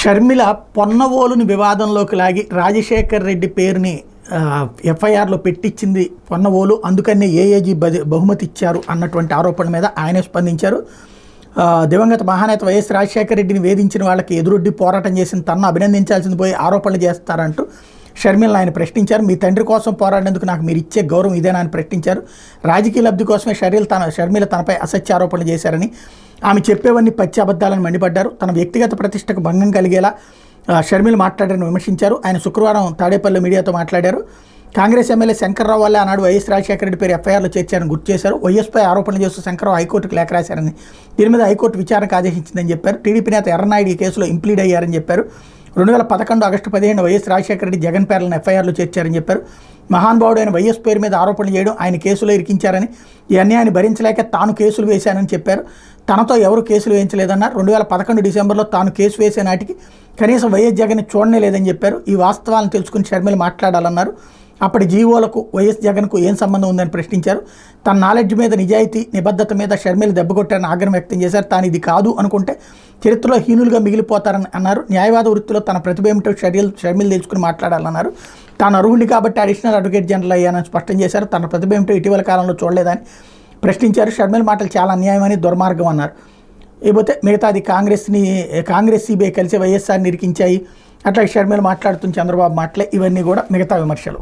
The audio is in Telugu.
షర్మిల పొన్నవోలుని వివాదంలోకి లాగి రాజశేఖర్ రెడ్డి పేరుని ఎఫ్ఐఆర్లో పెట్టించింది పొన్నవోలు, అందుకనే ఏఏజీ బహుమతి ఇచ్చారు అన్నటువంటి ఆరోపణల మీద ఆయనే స్పందించారు. దివంగత మహానేత వైఎస్ రాజశేఖర రెడ్డిని వేధించిన వాళ్ళకి ఎదురొడ్డి పోరాటం చేసిన తనను అభినందించాల్సింది పోయి ఆరోపణలు చేస్తారంటూ షర్మిలను ఆయన ప్రశ్నించారు. మీ తండ్రి కోసం పోరాడేందుకు నాకు మీరు ఇచ్చే గౌరవం ఇదేనా అని ప్రశ్నించారు. రాజకీయ లబ్ధి కోసమే షర్మిల తనపై అసత్య ఆరోపణలు చేశారని, ఆమె చెప్పేవన్నీ పచ్చి అబద్ధాలను మండిపడ్డారు. తన వ్యక్తిగత ప్రతిష్టకు భంగం కలిగేలా షర్మిల మాట్లాడారని విమర్శించారు. ఆయన శుక్రవారం తాడేపల్లి మీడియాతో మాట్లాడారు. కాంగ్రెస్ ఎమ్మెల్యే శంకర్రావు వల్లే ఆనాడు వైఎస్ రాజశేఖర రెడ్డి పేరు ఎఫ్ఐఆర్లో చేర్చారని గుర్తు చేశారు. వైఎస్పై ఆరోపణలు చేస్తూ శంకర్రావు హైకోర్టుకు లేఖ రాశారని, దీని మీద హైకోర్టు విచారణకు ఆదేశించిందని చెప్పారు. టీడీపీ నేత ఎర్రనాయుడు ఈ కేసులో ఇంప్లీడ్ అయ్యారని చెప్పారు. 2011 ఆగస్టు 15 వైఎస్ రాజశేఖర రెడ్డి జగన్ పేర్లను ఎఫ్ఐఆర్లో చేర్చారని చెప్పారు. మహానుభావుడైన వైఎస్ పేరు మీద ఆరోపణలు చేయడం, ఆయన కేసులో ఇరికించారని, ఈ అన్యాయాన్ని భరించలేక తాను కేసులు వేశానని చెప్పారు. తనతో ఎవరు కేసులు వేయించలేదన్నారు. 2011 డిసెంబర్లో తాను కేసు వేసే నాటికి కనీసం వైఎస్ జగన్ చూడనే లేదని చెప్పారు. ఈ వాస్తవాలను తెలుసుకుని షర్మిల మాట్లాడాలన్నారు. అప్పటి జీవోలకు వైఎస్ జగన్కు ఏం సంబంధం ఉందని ప్రశ్నించారు. తన నాలెడ్జ్ మీద, నిజాయితీ నిబద్ధత మీద షర్మిల దెబ్బకొట్టారని ఆగ్రహం వ్యక్తం చేశారు. తాను ఇది కాదు అనుకుంటే చరిత్రలో హీనులుగా మిగిలిపోతారని అన్నారు. న్యాయవాద వృత్తిలో తన ప్రతిభ ఏమిటో షర్మిల తెలుసుకుని మాట్లాడాలన్నారు. తాను అర్హుడిని కాబట్టి అడిషనల్ అడ్వకేట్ జనరల్ అయ్యానని స్పష్టం చేశారు. తన ప్రతిభ ఏమిటో ఇటీవల కాలంలో చూడలేదని ప్రశ్నించారు. షర్మిల మాటలు చాలా అన్యాయమని, దుర్మార్గం అన్నారు. లేకపోతే మిగతాది కాంగ్రెస్ సిబిఐ కలిసి వైఎస్ఆర్ని ఇరికించాయి, అట్లా షర్మిల మాట్లాడుతున్న చంద్రబాబు మాటలే ఇవన్నీ కూడా మిగతా విమర్శలు.